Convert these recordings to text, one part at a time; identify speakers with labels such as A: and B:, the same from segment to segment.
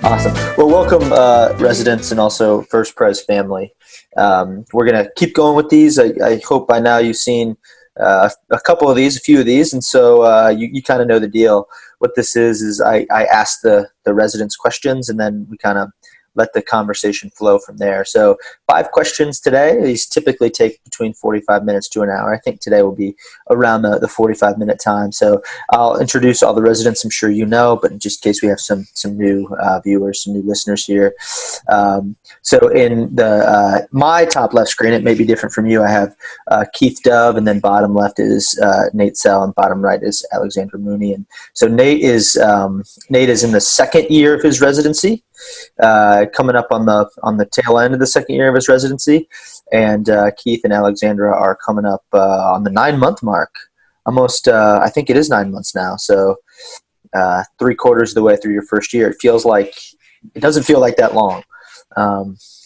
A: Awesome. Well, welcome residents and also First Pres family. We're going to keep going with these. I hope by now you've seen a few of these, and so you kind of know the deal. What this is I ask the residents questions, and then we kind of let the conversation flow from there. So 5 questions today. These typically take between 45 minutes to an hour. I think today will be around the 45-minute time. So I'll introduce all the residents I'm sure you know, but just in case we have some new viewers, some new listeners here. So in the my top left screen, it may be different from you. I have Keith Dove, and then bottom left is Nate Sell, and bottom right is Alexandra Mooney. And so Nate is in the second year of his residency. Coming up on the tail end of the second year of his residency, and Keith and Alexandra are coming up on the 9-month mark. Almost, I think it is 9 months now. So 3/4 of the way through your first year. It doesn't feel like that long.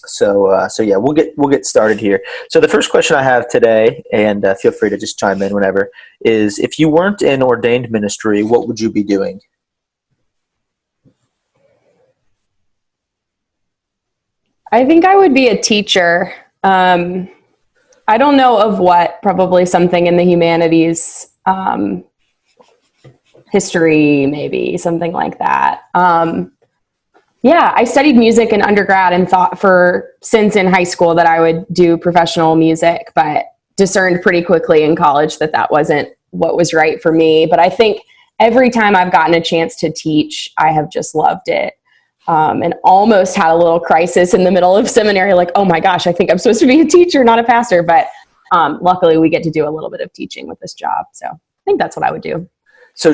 A: So yeah, we'll get started here. So the first question I have today, and feel free to just chime in whenever, is if you weren't in ordained ministry, what would you be doing?
B: I think I would be a teacher. I don't know of what, probably something in the humanities, history, maybe something like that. Yeah, I studied music in undergrad and thought since in high school that I would do professional music, but discerned pretty quickly in college that wasn't what was right for me. But I think every time I've gotten a chance to teach, I have just loved it. And almost had a little crisis in the middle of seminary, like, oh my gosh, I think I'm supposed to be a teacher, not a pastor. But luckily we get to do a little bit of teaching with this job. So I think that's what I would do. So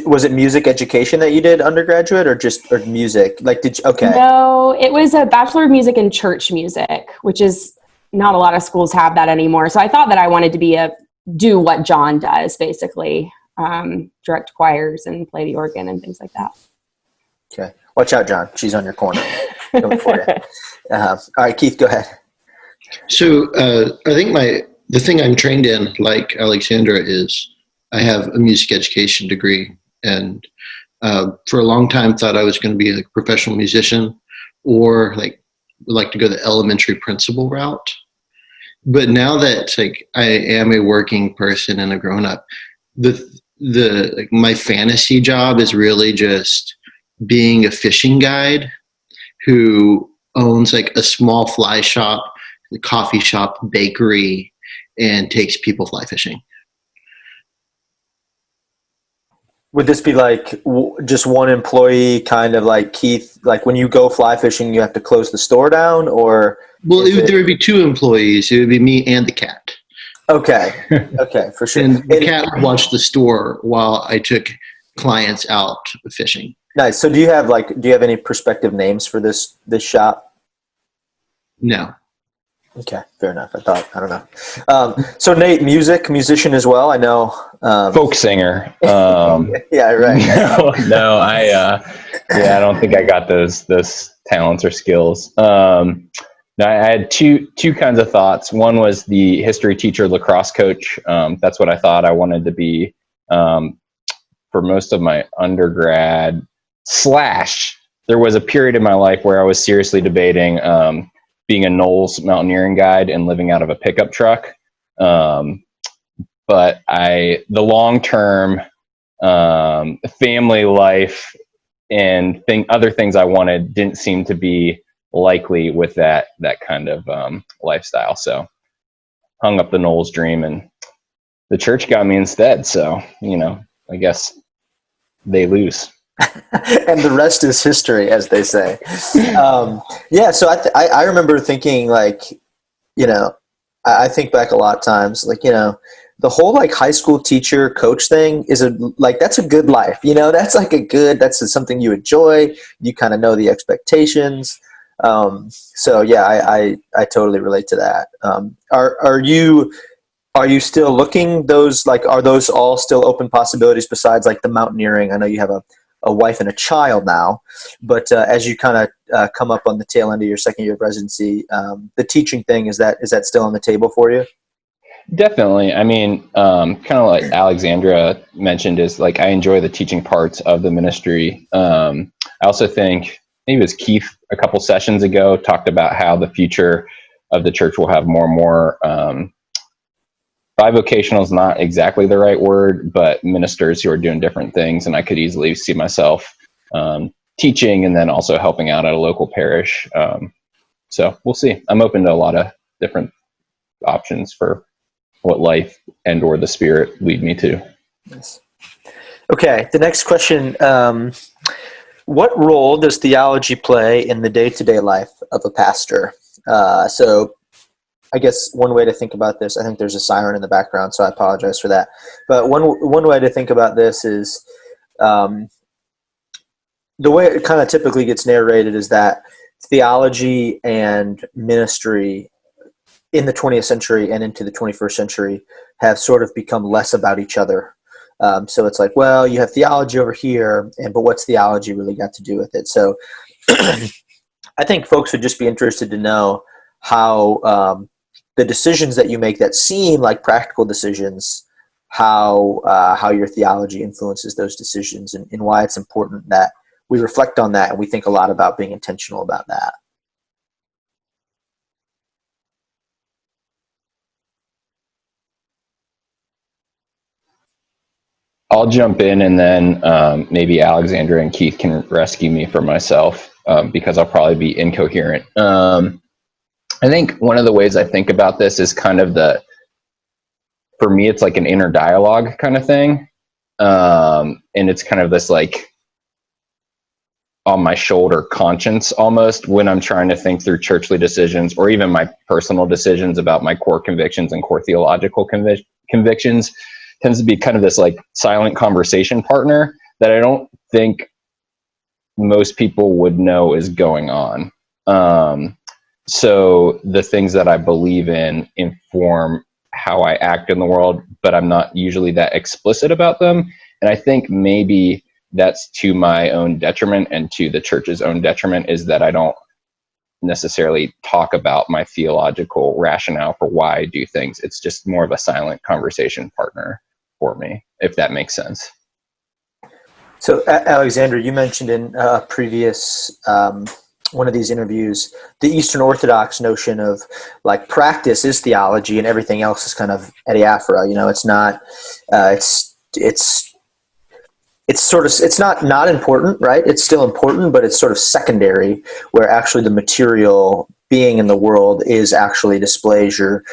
A: was it music education that you did undergraduate or music? Okay.
B: No, it was a Bachelor of Music in Church Music, which is not a lot of schools have that anymore. So I thought that I wanted to do what John does, basically, direct choirs and play the organ and things like that.
A: Okay. Watch out, John. She's on your corner. Coming for you. All right, Keith, go ahead.
C: So I think the thing I'm trained in, like Alexandra, is I have a music education degree. And for a long time thought I was going to be a professional musician or would like to go the elementary principal route. But now that I am a working person and a grown up, my fantasy job is really just being a fishing guide who owns a small fly shop, a coffee shop, bakery, and takes people fly fishing.
A: Would this be just one employee, kind of like Keith, when you go fly fishing, you have to close the store down, or?
C: Well, there would be 2 employees. It would be me and the cat.
A: Okay. Okay, for sure.
C: And the cat would watch the store while I took clients out fishing.
A: Nice. So do you have any prospective names for this shop?
C: No.
A: Okay, fair enough. I don't know. So Nate, musician as well. I know.
D: Folk singer.
A: Yeah, right.
D: No, I don't think I got those talents or skills. No, I had two kinds of thoughts. One was the history teacher, lacrosse coach. That's what I thought I wanted to be for most of my undergrad. There was a period in my life where I was seriously debating being a Knowles mountaineering guide and living out of a pickup truck. But the long-term family life and other things I wanted didn't seem to be likely with that kind of lifestyle. So hung up the Knowles dream, and the church got me instead. So, I guess they lose.
A: And the rest is history, as they say. Yeah, so I remember thinking, I think back a lot of times, the whole high school teacher coach thing is that's a good life. That's something you enjoy. You kind of know the expectations. So yeah, I totally relate to that. Are you still looking are those all still open possibilities besides the mountaineering? I know you have a wife and a child now, but as you kind of come up on the tail end of your second year of residency, the teaching thing, is that still on the table for you?
D: Definitely. I mean, kind of like Alexandra mentioned, is I enjoy the teaching parts of the ministry. I also think maybe it was Keith a couple sessions ago talked about how the future of the church will have more and more bivocational is not exactly the right word, but ministers who are doing different things. And I could easily see myself teaching and then also helping out at a local parish. So we'll see. I'm open to a lot of different options for what life and or the Spirit lead me to.
A: Yes. Okay, the next question. What role does theology play in the day-to-day life of a pastor? So I guess one way to think about this, I think there's a siren in the background, so I apologize for that. But one way to think about this is the way it kind of typically gets narrated is that theology and ministry in the 20th century and into the 21st century have sort of become less about each other. So it's like, well, you have theology over here, but what's theology really got to do with it? So I think folks would just be interested to know how the decisions that you make that seem like practical decisions, how your theology influences those decisions, and why it's important that we reflect on that and we think a lot about being intentional about that.
D: I'll jump in and then maybe Alexandra and Keith can rescue me from myself because I'll probably be incoherent. I think one of the ways I think about this is kind of for me, it's like an inner dialogue kind of thing. And it's kind of this like on my shoulder conscience almost when I'm trying to think through churchly decisions or even my personal decisions about my core convictions and core theological convictions. Tends to be kind of this like silent conversation partner that I don't think most people would know is going on. So the things that I believe in inform how I act in the world, but I'm not usually that explicit about them. And I think maybe that's to my own detriment and to the church's own detriment, is that I don't necessarily talk about my theological rationale for why I do things. It's just more of a silent conversation partner for me, if that makes sense.
A: So Alexander, you mentioned in a previous one of these interviews the Eastern Orthodox notion of like practice is theology and everything else is kind of adiaphora. It's not it's sort of, it's not important, right? It's still important, but it's sort of secondary, where actually the material being in the world is actually displays your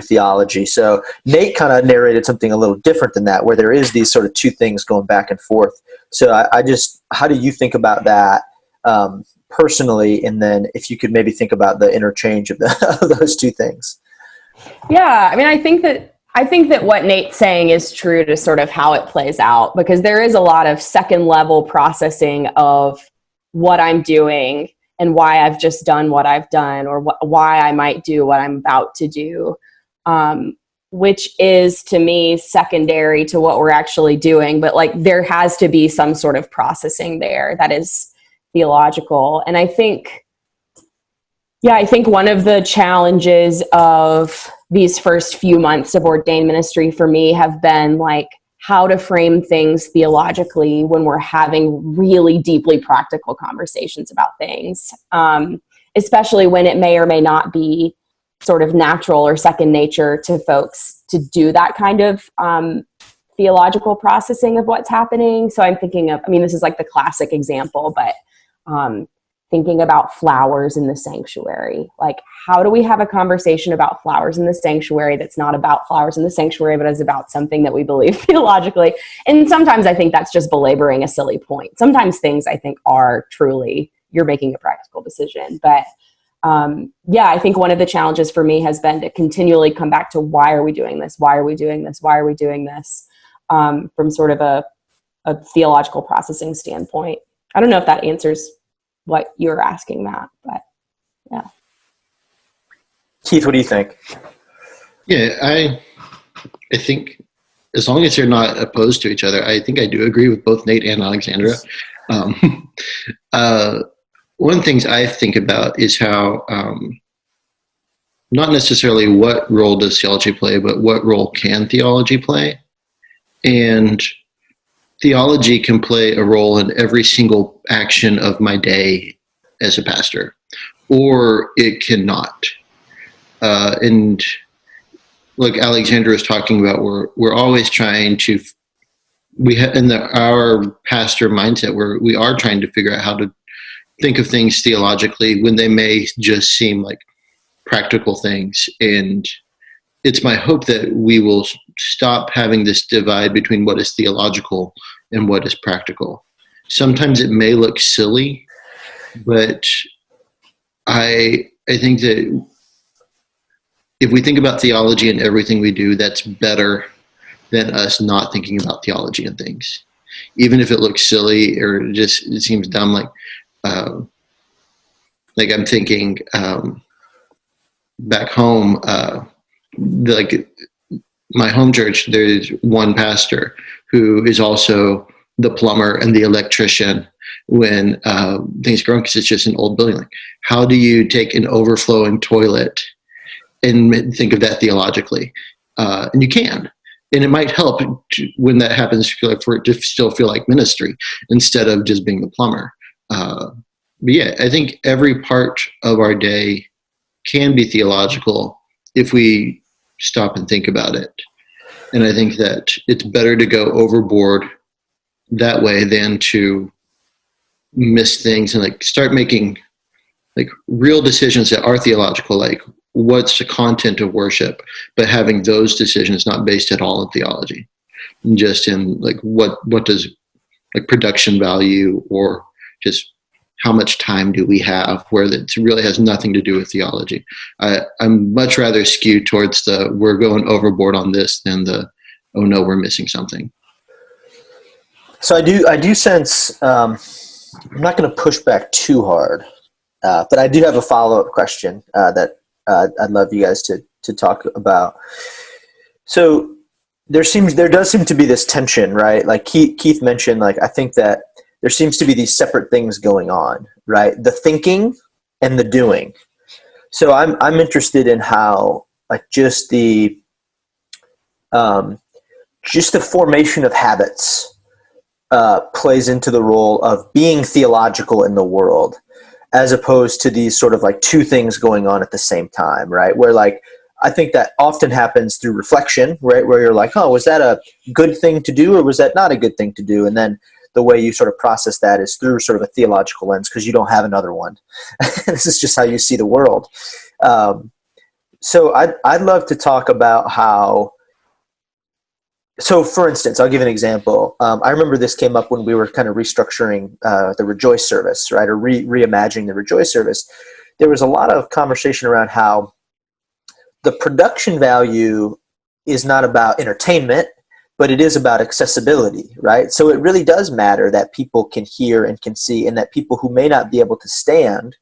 A: theology. So Nate kind of narrated something a little different than that, where there is these sort of two things going back and forth. So I just, how do you think about that personally? And then if you could maybe think about the interchange of those two things.
B: Yeah, I mean, I think that what Nate's saying is true to sort of how it plays out, because there is a lot of second level processing of what I'm doing and why I've just done what I've done, or why I might do what I'm about to do, which is to me secondary to what we're actually doing. But like there has to be some sort of processing there that is theological. And I think one of the challenges of these first few months of ordained ministry for me have been like how to frame things theologically when we're having really deeply practical conversations about things, especially when it may or may not be sort of natural or second nature to folks to do that kind of theological processing of what's happening. So I'm thinking of, I mean, this is like the classic example, but thinking about flowers in the sanctuary. Like, how do we have a conversation about flowers in the sanctuary that's not about flowers in the sanctuary, but is about something that we believe theologically? And sometimes I think that's just belaboring a silly point. Sometimes things I think are truly, you're making a practical decision. But I think one of the challenges for me has been to continually come back to why are we doing this? Why are we doing this? Why are we doing this? From sort of a theological processing standpoint. I don't know if that answers what you're asking, Matt, but yeah.
A: Keith, what do you think?
C: Yeah, I think as long as they're not opposed to each other, I think I do agree with both Nate and Alexandra. One of the things I think about is how not necessarily what role does theology play, but what role can theology play? And theology can play a role in every single action of my day as a pastor, or it cannot. And like Alexandra was talking about, we're always trying to, our pastor mindset, we are trying to figure out how to think of things theologically when they may just seem like practical things. And it's my hope that we will stop having this divide between what is theological and what is practical. Sometimes it may look silly, but I think that if we think about theology in everything we do, that's better than us not thinking about theology and things. Even if it looks silly or it seems dumb, like I'm thinking back home, like my home church, there's one pastor who is also the plumber and the electrician when things go wrong, because it's just an old building. Like, how do you take an overflowing toilet and think of that theologically? And you can. And it might help when that happens for it to still feel like ministry instead of just being the plumber. But yeah, I think every part of our day can be theological if we stop and think about it. And I think that it's better to go overboard that way than to miss things and like start making like real decisions that are theological, like what's the content of worship, but having those decisions not based at all in theology, and just in like what does like production value, or just how much time do we have, where that really has nothing to do with theology. I'm much rather skewed towards the we're going overboard on this than the oh no, we're missing something.
A: So I do sense I'm not going to push back too hard, but I do have a follow-up question that I'd love you guys to talk about. So there does seem to be this tension, right? Like Keith mentioned, like I think that there seems to be these separate things going on, right? The thinking and the doing. So I'm interested in how like just the formation of habits plays into the role of being theological in the world, as opposed to these sort of like two things going on at the same time, right? Where like, I think that often happens through reflection, right? Where you're like, oh, was that a good thing to do or was that not a good thing to do? And then the way you sort of process that is through sort of a theological lens, because you don't have another one. This is just how you see the world. So I'd love to talk about how, so for instance, I'll give an example. I remember this came up when we were kind of restructuring the Rejoice service, right? Or reimagining the Rejoice service. There was a lot of conversation around how the production value is not about entertainment, but it is about accessibility, right? So it really does matter that people can hear and can see, and that people who may not be able to stand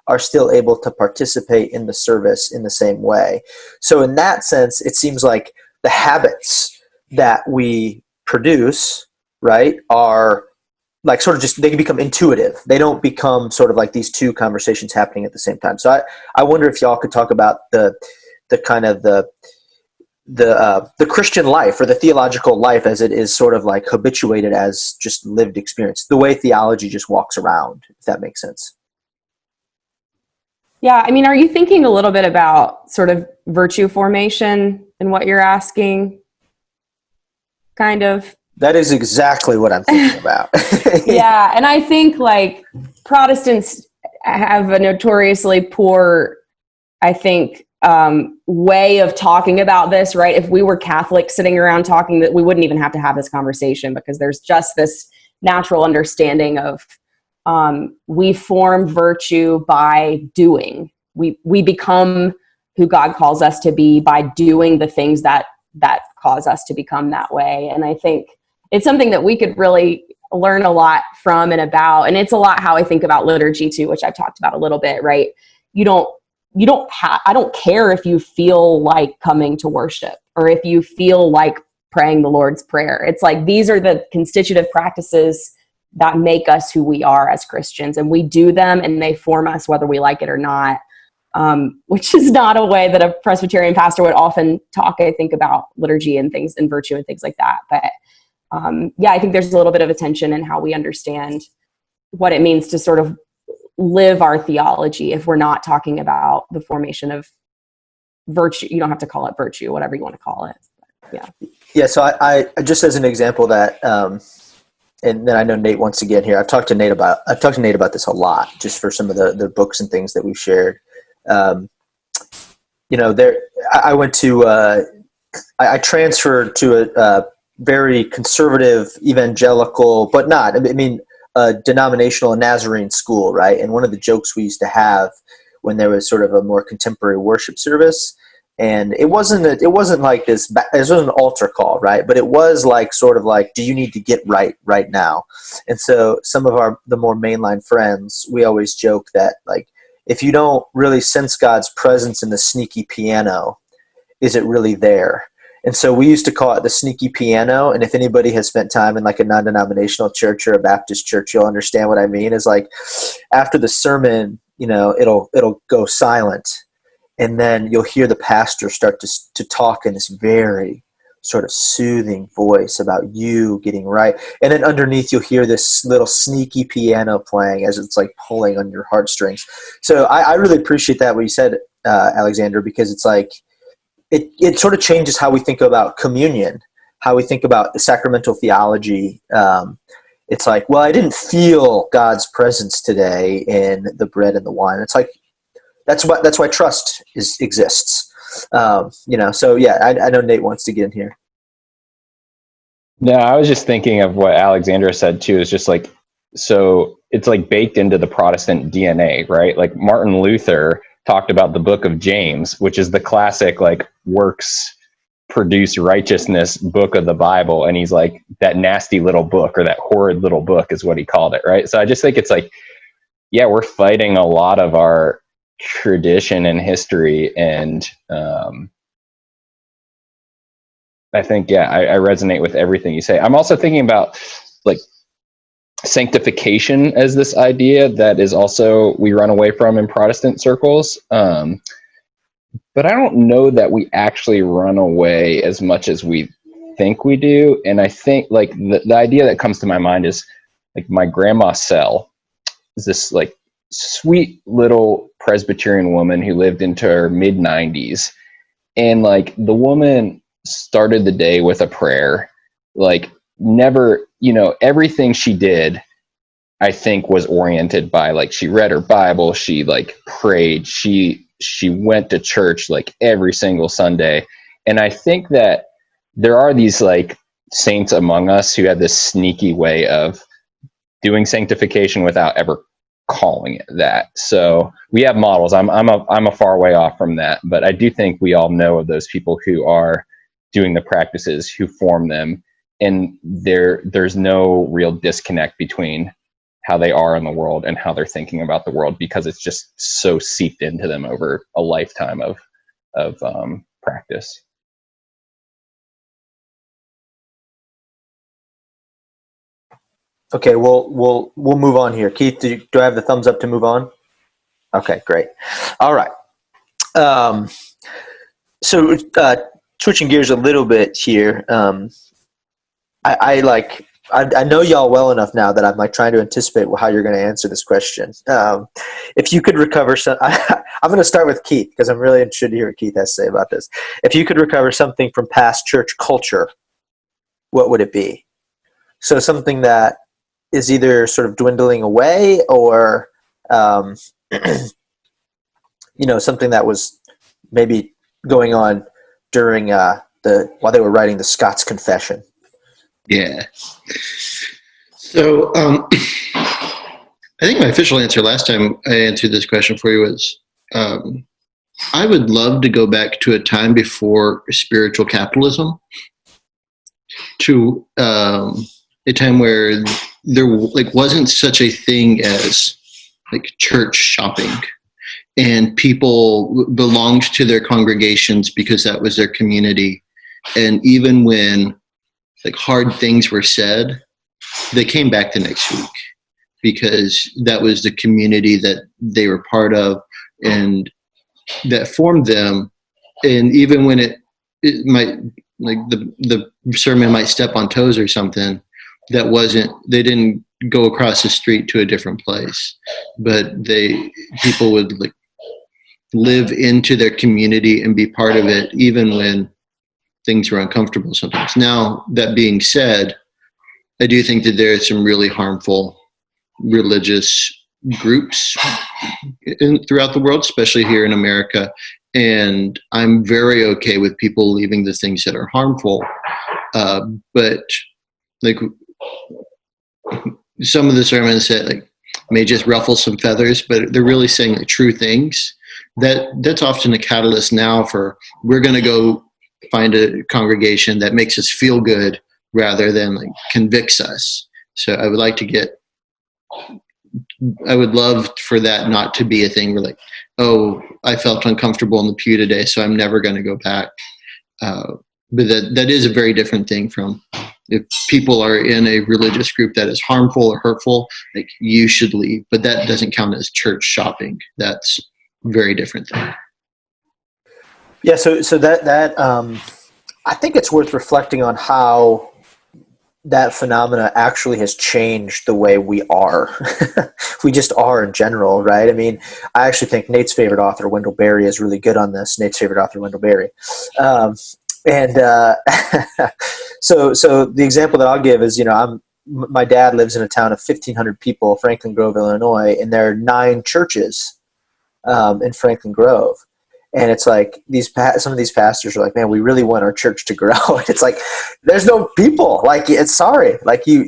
A: are still able to participate in the service in the same way. So in that sense, it seems like the habits that we produce, right, are like sort of just, they can become intuitive. They don't become sort of like these two conversations happening at the same time. So I wonder if y'all could talk about the kind of the Christian life or the theological life as it is sort of like habituated as just lived experience, the way theology just walks around, if that makes sense.
B: Yeah, I mean, are you thinking a little bit about sort of virtue formation and what you're asking? Kind of.
A: That is exactly what I'm thinking about.
B: Yeah, and I think like Protestants have a notoriously poor, I think, way of talking about this, right? If we were Catholics sitting around talking, that we wouldn't even have to have this conversation, because there's just this natural understanding of we form virtue by doing. We become who God calls us to be by doing the things that cause us to become that way. And I think it's something that we could really learn a lot from and about. And it's a lot how I think about liturgy too, which I've talked about a little bit, right? I don't care if you feel like coming to worship or if you feel like praying the Lord's Prayer. It's like, these are the constitutive practices that make us who we are as Christians, and we do them and they form us whether we like it or not. Which is not a way that a Presbyterian pastor would often talk, I think, about liturgy and things and virtue and things like that. But I think there's a little bit of a tension in how we understand what it means to sort of live our theology if we're not talking about the formation of virtue. You don't have to call it virtue, whatever you want to call it.
A: Yeah. So I just as an example that, and then I know Nate wants to get here. I've talked to Nate about this a lot, just for some of the books and things that we've shared. I went to, I transferred to a very conservative evangelical, but not, denominational Nazarene school, right? And one of the jokes we used to have when there was sort of a more contemporary worship service, and it wasn't like this, it wasn't an altar call, right? But it was like, sort of like, do you need to get right now? And so some of the more mainline friends, we always joke that, like, if you don't really sense God's presence in the sneaky piano, is it really there? And so we used to call it the sneaky piano. And if anybody has spent time in like a non-denominational church or a Baptist church, you'll understand what I mean. Is like, after the sermon, it'll go silent, and then you'll hear the pastor start to talk in this very sort of soothing voice about you getting right. And then underneath you'll hear this little sneaky piano playing as it's like pulling on your heartstrings. So I really appreciate that, what you said, Alexander, because it's like, it sort of changes how we think about communion, how we think about the sacramental theology. It's like, well, I didn't feel God's presence today in the bread and the wine. It's like, that's why trust exists. So yeah, I know Nate wants to get in here.
D: No, I was just thinking of what Alexandra said too, is just like, so it's like baked into the Protestant DNA, right? Like Martin Luther talked about the book of James, which is the classic, like, works produce righteousness book of the Bible. And he's like, that nasty little book, or that horrid little book, is what he called it. Right. So I just think it's like, yeah, we're fighting a lot of our tradition and history. And I think, I resonate with everything you say. I'm also thinking about, like, sanctification as this idea that is also, we run away from in Protestant circles. But I don't know that we actually run away as much as we think we do. And I think, like, the idea that comes to my mind is, like, my grandma Sel is this, like, sweet little Presbyterian woman who lived into her mid 90s. And, like, the woman started the day with a prayer, like, never, everything she did, I think, was oriented by, like, she read her Bible, she, like, prayed, she went to church, like, every single Sunday. And I think that there are these, like, saints among us who have this sneaky way of doing sanctification without ever calling it that. So we have models. I'm a far way off from that, but I do think we all know of those people who are doing the practices, who form them, and there's no real disconnect between how they are in the world and how they're thinking about the world, because it's just so seeped into them over a lifetime of practice.
A: Okay, we'll move on here. Keith, do I have the thumbs up to move on? Okay, great. All right. So switching gears a little bit here. I know y'all well enough now that I'm, like, trying to anticipate how you're going to answer this question. If you could recover some, I'm going to start with Keith, because I'm really interested to hear what Keith has to say about this. If you could recover something from past church culture, what would it be? So something that is either sort of dwindling away, or something that was maybe going on during while they were writing the Scots Confession.
C: Yeah. So I think my official answer last time I answered this question for you was, I would love to go back to a time before spiritual capitalism, to a time where there, like, wasn't such a thing as, like, church shopping, and people belonged to their congregations because that was their community. And even when, like, hard things were said, they came back the next week because that was the community that they were part of and that formed them. And even when it might like the sermon might step on toes or something. They didn't go across the street to a different place, but people would like live into their community and be part of it, even when things were uncomfortable sometimes. Now, that being said, I do think that there are some really harmful religious groups throughout the world, especially here in America. And I'm very okay with people leaving the things that are harmful. But like some of the sermons that like may just ruffle some feathers, but they're really saying like true things. That's often a catalyst now for, we're going to go find a congregation that makes us feel good rather than like convicts us. So I would love for that not to be a thing where like, oh, I felt uncomfortable in the pew today, so I'm never going to go back. But that is a very different thing from if people are in a religious group that is harmful or hurtful, like you should leave. But that doesn't count as church shopping. That's a very different thing.
A: Yeah. So that I think it's worth reflecting on how that phenomena actually has changed the way we are. We just are in general, right? I mean, I actually think Nate's favorite author, Wendell Berry, is really good on this. Nate's favorite author, Wendell Berry. So the example that I'll give is, my dad lives in a town of 1,500 people, Franklin Grove, Illinois, and there are 9 churches in Franklin Grove. And it's like some of these pastors are like, man, we really want our church to grow. It's like, there's no people. Like, it's sorry. Like you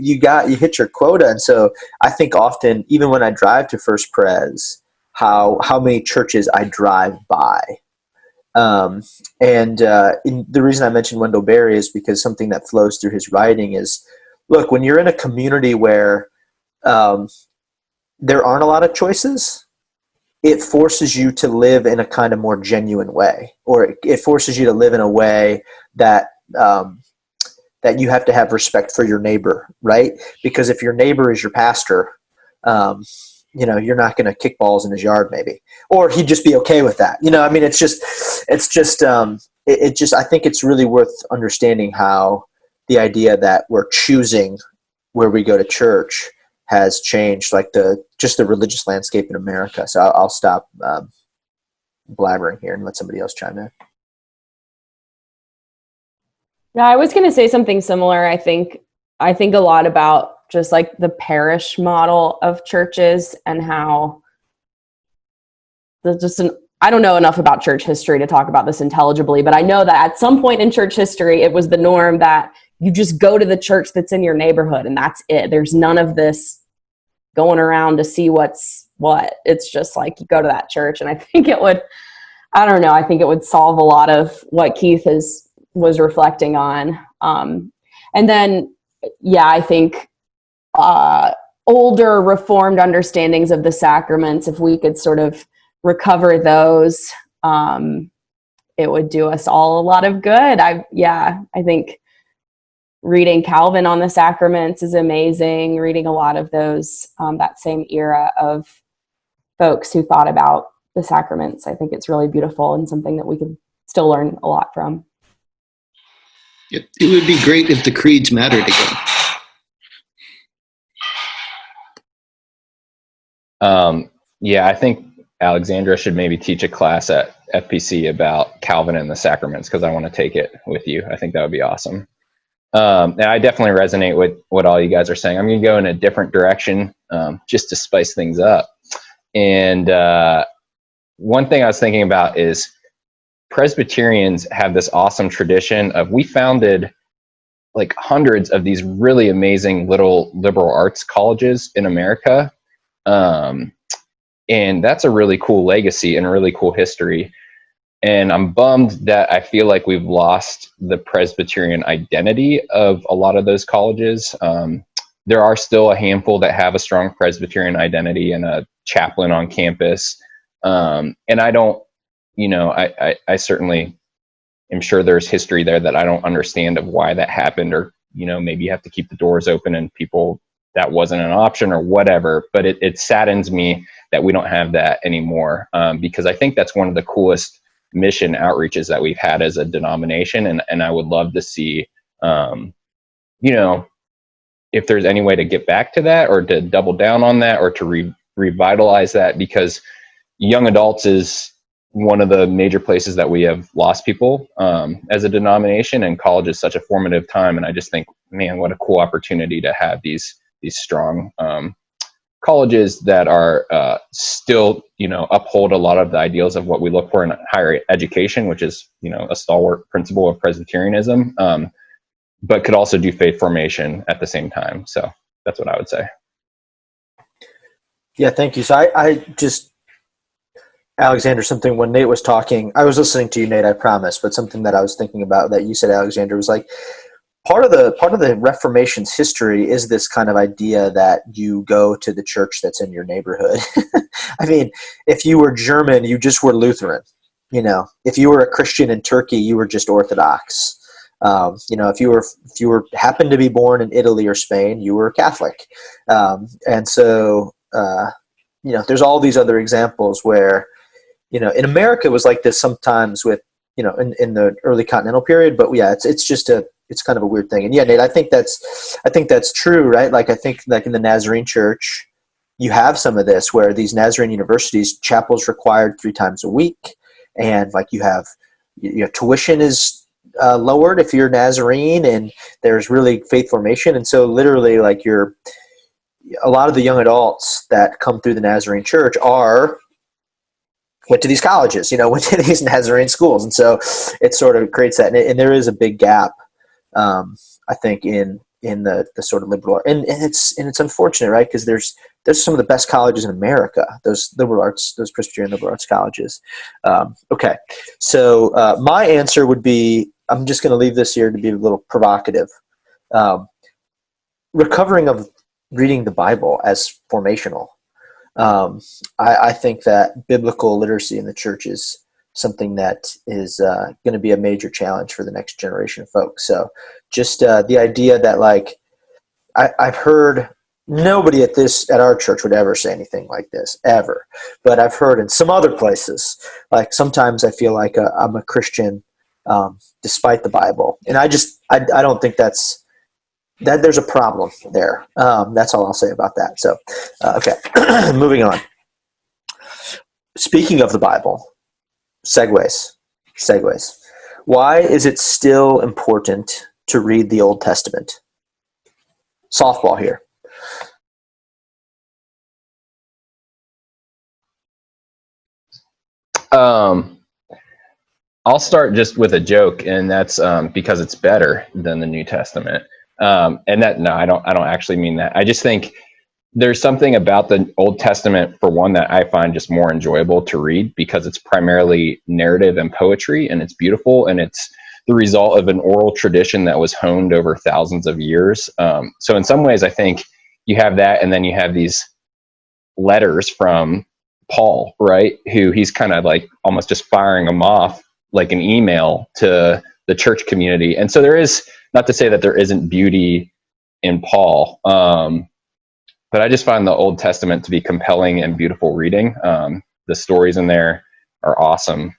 A: hit your quota. And so I think often, even when I drive to First Pres, how many churches I drive by. The reason I mentioned Wendell Berry is because something that flows through his writing is, look, when you're in a community where there aren't a lot of choices, it forces you to live in a kind of more genuine way, or it forces you to live in a way that that you have to have respect for your neighbor, right? Because if your neighbor is your pastor, you're not going to kick balls in his yard, maybe, or he'd just be okay with that. I mean, I think it's really worth understanding how the idea that we're choosing where we go to church has changed, like the religious landscape in America. So I'll stop blabbering here and let somebody else chime in.
B: Yeah, I was going to say something similar. I think a lot about just like the parish model of churches and how I don't know enough about church history to talk about this intelligibly, but I know that at some point in church history, it was the norm that you just go to the church that's in your neighborhood and that's it. There's none of this going around to see what's what. It's just like you go to that church. And I think it would solve a lot of what Keith was reflecting on. And then, I think older Reformed understandings of the sacraments, if we could sort of recover those, it would do us all a lot of good. I think reading Calvin on the sacraments is amazing. Reading a lot of those, that same era of folks who thought about the sacraments. I think it's really beautiful and something that we can still learn a lot from.
C: It would be great if the creeds mattered again.
D: I think Alexandra should maybe teach a class at FPC about Calvin and the sacraments, because I want to take it with you. I think that would be awesome. And I definitely resonate with what all you guys are saying. I'm going to go in a different direction just to spice things up. And one thing I was thinking about is Presbyterians have this awesome tradition of, we founded like hundreds of these really amazing little liberal arts colleges in America. And that's a really cool legacy and a really cool history. And I'm bummed that I feel like we've lost the Presbyterian identity of a lot of those colleges. There are still a handful that have a strong Presbyterian identity and a chaplain on campus. And I don't, I certainly am sure there's history there that I don't understand of why that happened, or, maybe you have to keep the doors open and people, that wasn't an option or whatever. But it saddens me that we don't have that anymore, because I think that's one of the coolest mission outreaches that we've had as a denomination. And I would love to see, if there's any way to get back to that, or to double down on that, or to revitalize that, because young adults is one of the major places that we have lost people as a denomination, and college is such a formative time. And I just think, man, what a cool opportunity to have these strong colleges that are still, uphold a lot of the ideals of what we look for in higher education, which is, a stalwart principle of Presbyterianism, but could also do faith formation at the same time. So that's what I would say.
A: Yeah, thank you. So I just, Alexander, something when Nate was talking, I was listening to you, Nate, I promise, but something that I was thinking about that you said, Alexander, was like, part of the Reformation's history is this kind of idea that you go to the church that's in your neighborhood. I mean, if you were German, you just were Lutheran. If you were a Christian in Turkey, you were just Orthodox. If you were happened to be born in Italy or Spain, you were Catholic. And so, there's all these other examples where, in America it was like this sometimes with, in the early continental period, but yeah, it's kind of a weird thing. And yeah, Nate, I think that's true, right? Like, I think like in the Nazarene church, you have some of this where these Nazarene universities, chapel's required 3 times a week. And like you have, tuition is lowered if you're Nazarene, and there's really faith formation. And so literally like a lot of the young adults that come through the Nazarene church went to these colleges, went to these Nazarene schools. And so it sort of creates that. And there is a big gap, I think, in the sort of liberal, and it's unfortunate, right? Because there's some of the best colleges in America, those Presbyterian liberal arts colleges. Okay. So my answer would be, I'm just going to leave this here to be a little provocative. Recovering of reading the Bible as formational. I think that biblical literacy in the church is something that is going to be a major challenge for the next generation of folks. So just the idea that, like, I've heard nobody at our church would ever say anything like this, ever. But I've heard in some other places, like sometimes I feel like I'm a Christian despite the Bible. And I don't think that there's a problem there. That's all I'll say about that. So, okay, moving on. Speaking of the Bible, segues. Why is it still important to read the Old Testament? Softball here.
D: I'll start just with a joke, and that's because it's better than the New Testament. I don't actually mean that. I just think there's something about the Old Testament, for one, that I find just more enjoyable to read because it's primarily narrative and poetry, and it's beautiful, and it's the result of an oral tradition that was honed over thousands of years. So in some ways, I think you have that, and then you have these letters from Paul, right? Who he's kind of like almost just firing them off like an email to the church community. And so there is, not to say that there isn't beauty in Paul, but I just find the Old Testament to be compelling and beautiful reading. The stories in there are awesome.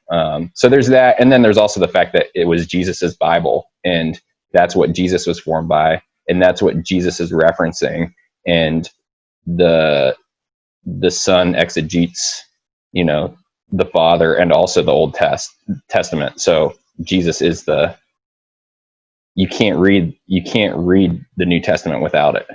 D: So there's that. And then there's also the fact that it was Jesus's Bible, and that's what Jesus was formed by, and that's what Jesus is referencing. And the Son exegetes, the Father and also the Old Testament. So Jesus is you can't read the New Testament without it.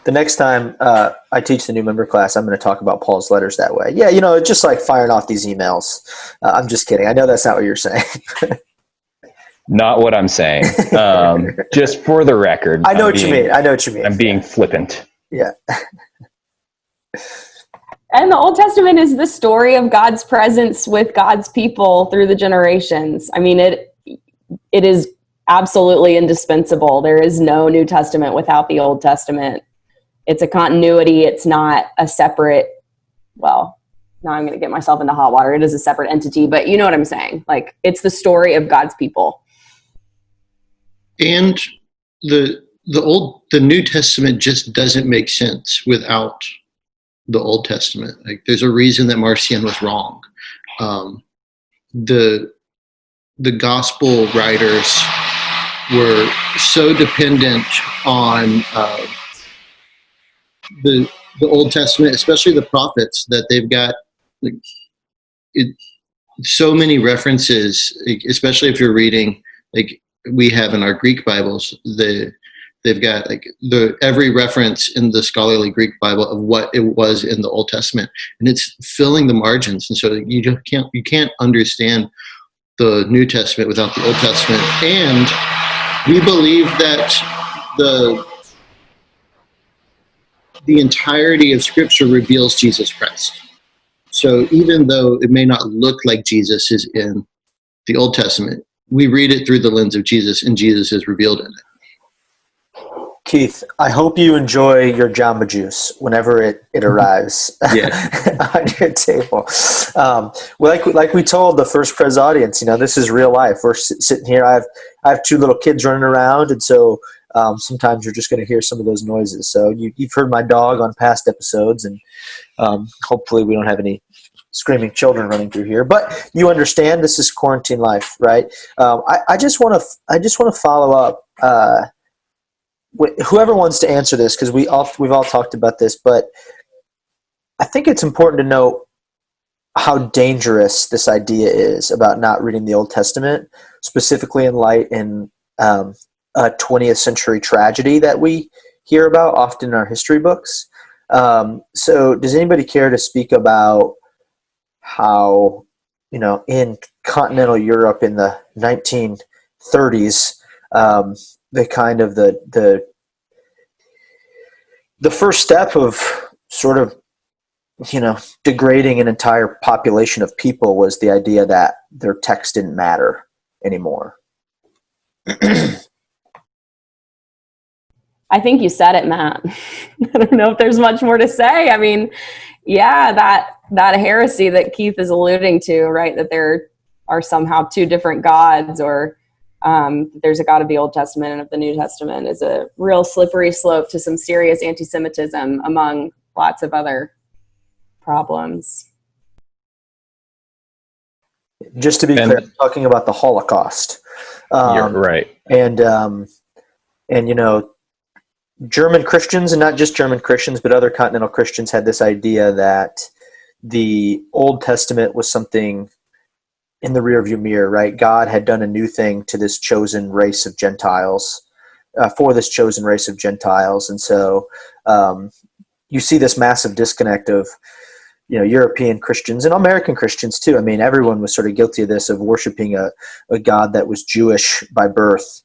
A: The next time I teach the new member class, I'm going to talk about Paul's letters that way. Yeah, it's just like firing off these emails. I'm just kidding. I know that's not what you're saying.
D: Not what I'm saying. Just for the record.
A: I know what you mean.
D: I'm being flippant.
A: Yeah.
B: And the Old Testament is the story of God's presence with God's people through the generations. I mean, it is absolutely indispensable. There is no New Testament without the Old Testament. It's a continuity. It's not a separate, well, now I'm going to get myself into hot water. It is a separate entity, but you know what I'm saying? Like, it's the story of God's people.
C: And the New Testament just doesn't make sense without the Old Testament. Like, there's a reason that Marcion was wrong. The gospel writers were so dependent on the Old Testament, especially the prophets, that they've got like so many references, especially if you're reading like we have in our Greek Bibles. They've got like every reference in the scholarly Greek Bible of what it was in the Old Testament, and it's filling the margins. And so you can't understand the New Testament without the Old Testament. And we believe that the entirety of Scripture reveals Jesus Christ. So even though it may not look like Jesus is in the Old Testament, we read it through the lens of Jesus, and Jesus is revealed in it.
A: Keith, I hope you enjoy your Jamba Juice whenever it arrives on your table. Like we told the First Pres audience, this is real life. We're sitting here. I have two little kids running around, and so sometimes you're just going to hear some of those noises. So you've heard my dog on past episodes, and hopefully we don't have any screaming children running through here. But you understand this is quarantine life, right? I just want to follow up. Whoever wants to answer this, because we've all talked about this, but I think it's important to note how dangerous this idea is about not reading the Old Testament, specifically in light in a 20th century tragedy that we hear about often in our history books. So does anybody care to speak about how, in continental Europe in the 1930s, the kind of the first step of sort of degrading an entire population of people was the idea that their text didn't matter anymore?
B: I think you said it, Matt. I don't know if there's much more to say. I mean, yeah, that heresy that Keith is alluding to, right? That there are somehow two different gods, or there's a God of the Old Testament and of the New Testament, is a real slippery slope to some serious anti-Semitism, among lots of other problems.
A: Just to be clear, I'm talking about the Holocaust.
D: You're right.
A: And German Christians, and not just German Christians, but other continental Christians, had this idea that the Old Testament was something in the rearview mirror, right? God had done a new thing to this chosen race of Gentiles, for this chosen race of Gentiles. And so you see this massive disconnect of, European Christians and American Christians too. I mean, everyone was sort of guilty of this, of worshiping a God that was Jewish by birth,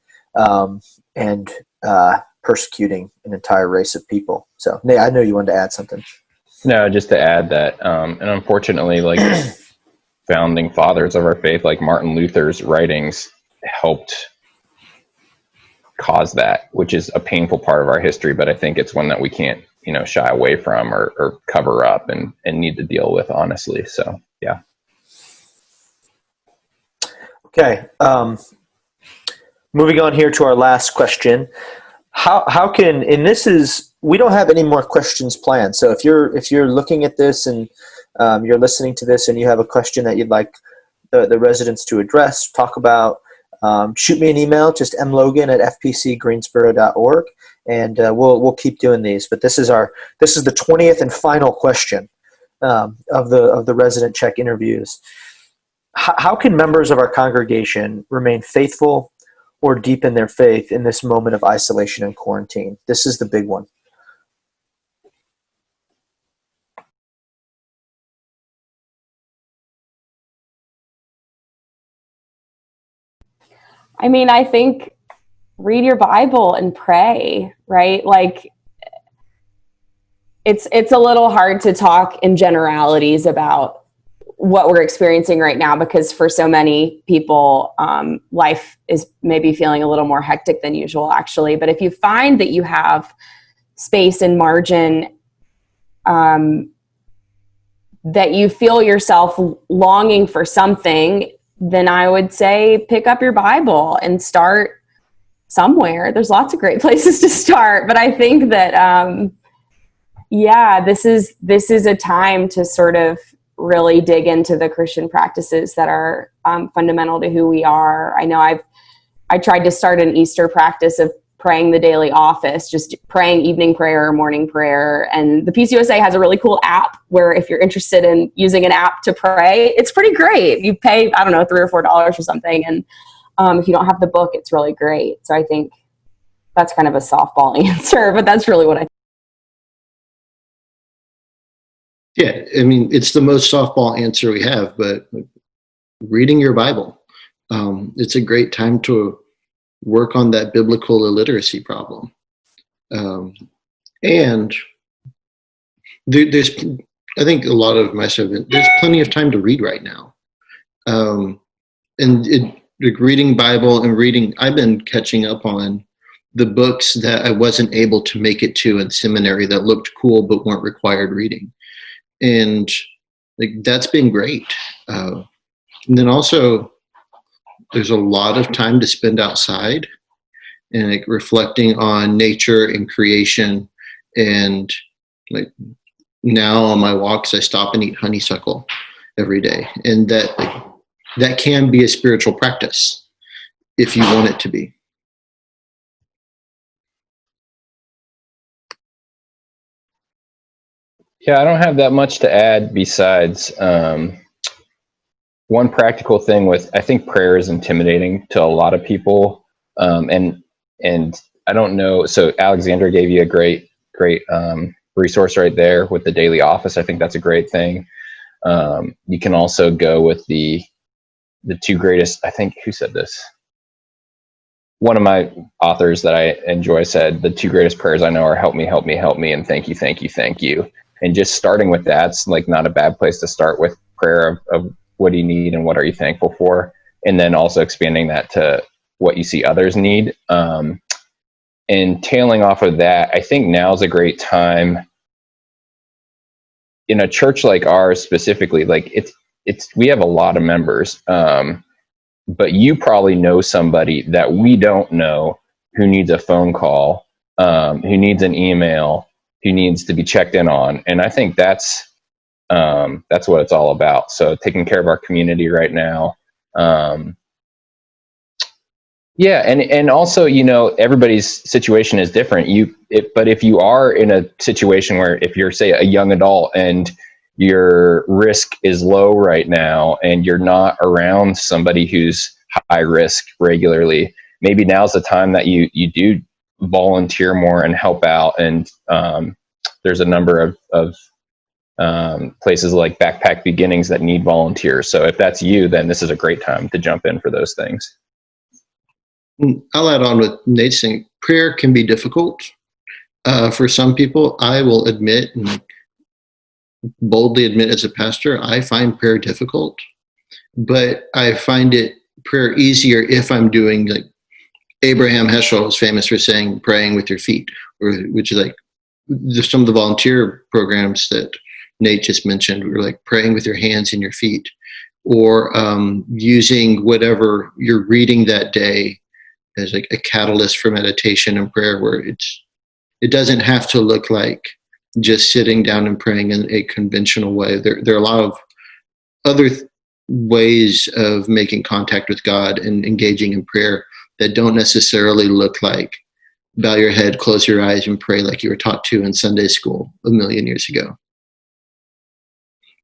A: and persecuting an entire race of people. So, Nate, I know you wanted to add something.
D: No, just to add that, and unfortunately, like founding fathers of our faith, like Martin Luther's writings, helped cause that, which is a painful part of our history, but I think it's one that we can't, shy away from or cover up and need to deal with, honestly. So, yeah. Okay.
A: Moving on here to our last question. How can, and this is, we don't have any more questions planned. So if you're looking at this and you're listening to this and you have a question that you'd like the residents to address, talk about, shoot me an email, just mlogan@fpcgreensboro.org, and we'll keep doing these. But this is the 20th and final question of the resident check interviews. How can members of our congregation remain faithful or deepen their faith in this moment of isolation and quarantine? This is the big one.
B: I mean, I think read your Bible and pray, right? Like, it's a little hard to talk in generalities about what we're experiencing right now, because for so many people, life is maybe feeling a little more hectic than usual, actually. But if you find that you have space and margin, that you feel yourself longing for something, then I would say pick up your Bible and start somewhere. There's lots of great places to start, but I think that, Yeah, this is a time to sort of really dig into the Christian practices that are fundamental to who we are. I know I tried to start an Easter practice of praying the daily office, just praying evening prayer or morning prayer. And the PCUSA has a really cool app where if you're interested in using an app to pray, it's pretty great. You pay, I don't know, $3 or $4 or something. And if you don't have the book, it's really great. So I think that's kind of a softball answer, but that's really what I think.
C: Yeah, I mean, it's the most softball answer we have, but reading your Bible, it's a great time to work on that biblical illiteracy problem. And there's, I think a lot of my stuff, there's plenty of time to read right now. Like reading Bible and reading, I've been catching up on the books that I wasn't able to make it to in seminary that looked cool but weren't required reading. And like that's been great. And then also there's a lot of time to spend outside and like reflecting on nature and creation. And like now on my walks, I stop and eat honeysuckle every day. And that can be a spiritual practice if you want it to be.
D: Yeah, I don't have that much to add besides one practical thing with, I think prayer is intimidating to a lot of people. And I don't know. So Alexandra gave you a great resource right there with the daily office. I think that's a great thing. You can also go with the two greatest, I think, who said this? One of my authors that I enjoy said, the two greatest prayers I know are help me, help me, help me, and thank you, thank you, thank you. And just starting with that's like not a bad place to start with prayer of what do you need and what are you thankful for? And then also expanding that to what you see others need. And tailing off of that, I think now is a great time in a church like ours specifically. Like we have a lot of members, but you probably know somebody that we don't know who needs a phone call, who needs an email, who needs to be checked in on. And I think that's what it's all about. So taking care of our community right now. Yeah. And also, everybody's situation is different. But if you are in a situation where if you're, say, a young adult and your risk is low right now and you're not around somebody who's high risk regularly, maybe now's the time that you do volunteer more and help out. And there's a number of places like Backpack Beginnings that need volunteers. So if that's you, then this is a great time to jump in for those things.
C: I'll add on with Nate's saying, prayer can be difficult for some people. I will admit and boldly admit as a pastor, I find prayer difficult, but I find prayer easier if I'm doing, like Abraham Heschel is famous for saying, praying with your feet, which is like some of the volunteer programs that Nate just mentioned were like praying with your hands and your feet, or using whatever you're reading that day as like a catalyst for meditation and prayer, where it doesn't have to look like just sitting down and praying in a conventional way. There are a lot of other ways of making contact with God and engaging in prayer that don't necessarily look like bow your head, close your eyes, and pray like you were taught to in Sunday school a million years ago.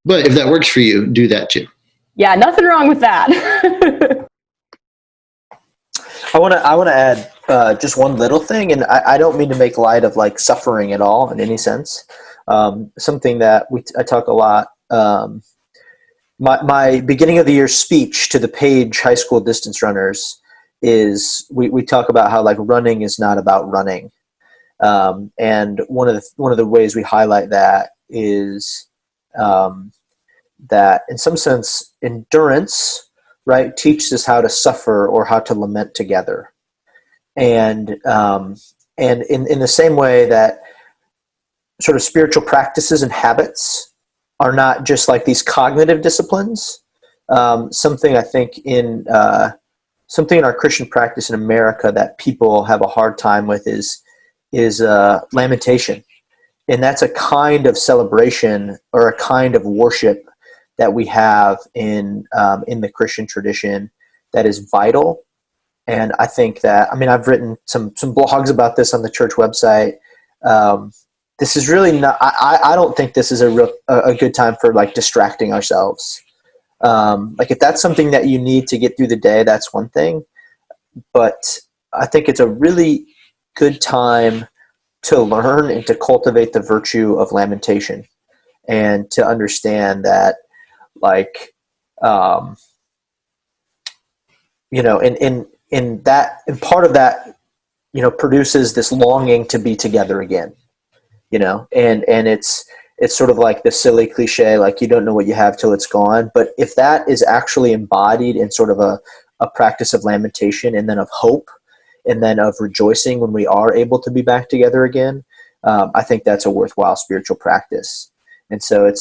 C: But if that works for you, do that too.
B: Yeah, nothing wrong with that.
A: I want to add just one little thing, and I don't mean to make light of like suffering at all in any sense. Something that I talk a lot. My beginning of the year speech to the Page High School distance runners is we talk about how like running is not about running, and one of the ways we highlight that is that in some sense endurance, right, teaches us how to suffer or how to lament together. And in the same way that sort of spiritual practices and habits are not just like these cognitive disciplines, something I think in our Christian practice in America that people have a hard time with is lamentation. And that's a kind of celebration or a kind of worship that we have in the Christian tradition that is vital. And I think that, I mean, I've written some blogs about this on the church website. This is really not, I don't think this is a good time for like distracting ourselves. Like if that's something that you need to get through the day, that's one thing. But I think it's a really good time to learn and to cultivate the virtue of lamentation and to understand that, like, you know, in part of that, you know, produces this longing to be together again, you know, and it's sort of like the silly cliche, like you don't know what you have till it's gone. But if that is actually embodied in sort of a practice of lamentation and then of hope and then of rejoicing when we are able to be back together again, I think that's a worthwhile spiritual practice. And so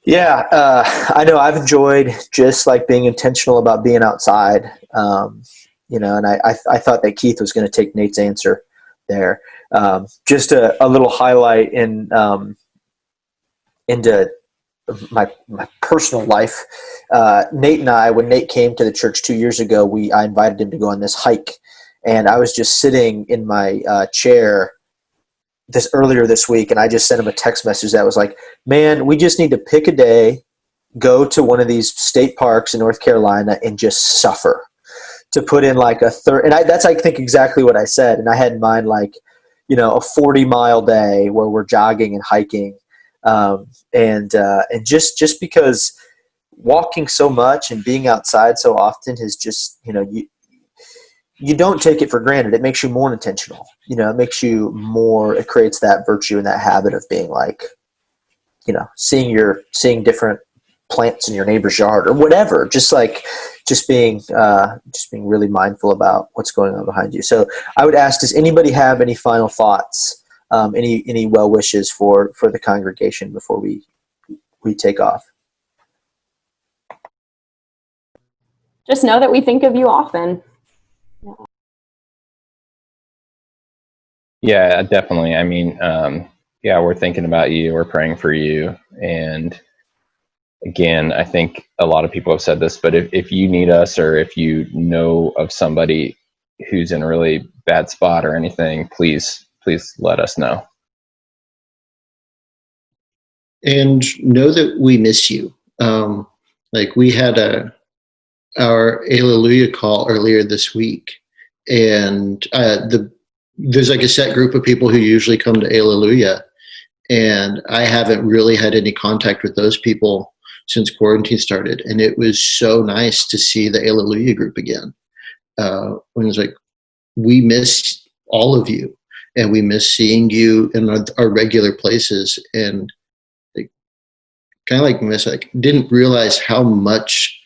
A: I know I've enjoyed just like being intentional about being outside, you know, and I thought that Keith was going to take Nate's answer there. Just a little highlight into my personal life. Nate and I, when Nate came to the church 2 years ago, I invited him to go on this hike, and I was just sitting in my chair earlier this week, and I just sent him a text message that was like, man, we just need to pick a day, go to one of these state parks in North Carolina and just suffer, to put in like that's, I think, exactly what I said. And I had in mind, like, you know, a 40-mile day where we're jogging and hiking. And just because walking so much and being outside so often has just, you know, you don't take it for granted. It makes you more intentional. You know, it creates that virtue and that habit of being like, you know, seeing different plants in your neighbor's yard or whatever, just being really mindful about what's going on behind you. So I would ask, does anybody have any final thoughts, any well wishes for the congregation before we take off?
B: Just know that we think of you often.
D: Yeah, definitely. I mean, we're thinking about you. We're praying for you. And again, I think a lot of people have said this, but if you need us, or if you know of somebody who's in a really bad spot or anything, please let us know.
C: And know that we miss you. Like we had our Alleluia call earlier this week, and there's like a set group of people who usually come to Alleluia, and I haven't really had any contact with those people since quarantine started. And it was so nice to see the Alleluia group again. When it was like, we miss all of you, and we miss seeing you in our regular places. And kind of like didn't realize how much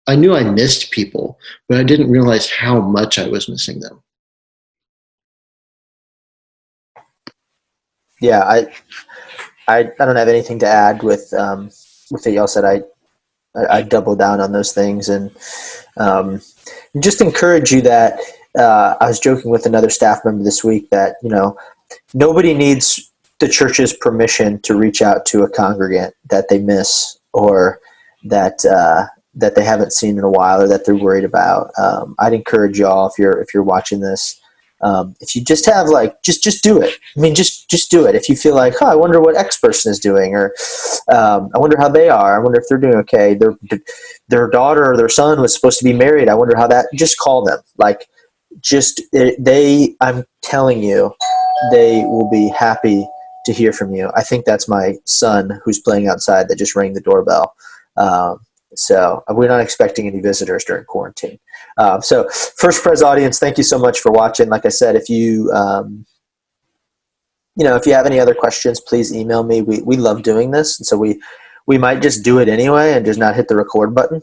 C: I knew I missed people, but I didn't realize how much I was missing them.
A: Yeah, I don't have anything to add with what y'all said. I double down on those things, and just encourage you that I was joking with another staff member this week that, you know, nobody needs the church's permission to reach out to a congregant that they miss, or that they haven't seen in a while, or that they're worried about. I'd encourage y'all, if you're watching this, if you just have like, just do it. I mean, just do it. If you feel like, I wonder what X person is doing, or I wonder how they are. I wonder if they're doing okay. Their daughter or their son was supposed to be married. I wonder how that. Just call them. Like, I'm telling you, they will be happy to hear from you. I think that's my son who's playing outside that just rang the doorbell. So we're not expecting any visitors during quarantine. So First Pres audience, thank you so much for watching. Like I said, if you if you have any other questions, please email me. We love doing this. And so we might just do it anyway and just not hit the record button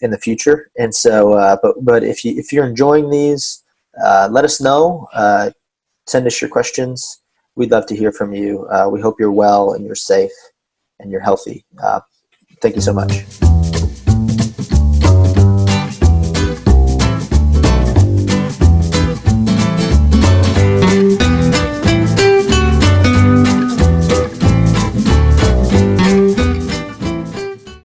A: in the future. And so, but if you're enjoying these, let us know. Send us your questions. We'd love to hear from you. We hope you're well and you're safe and you're healthy. Thank you so much.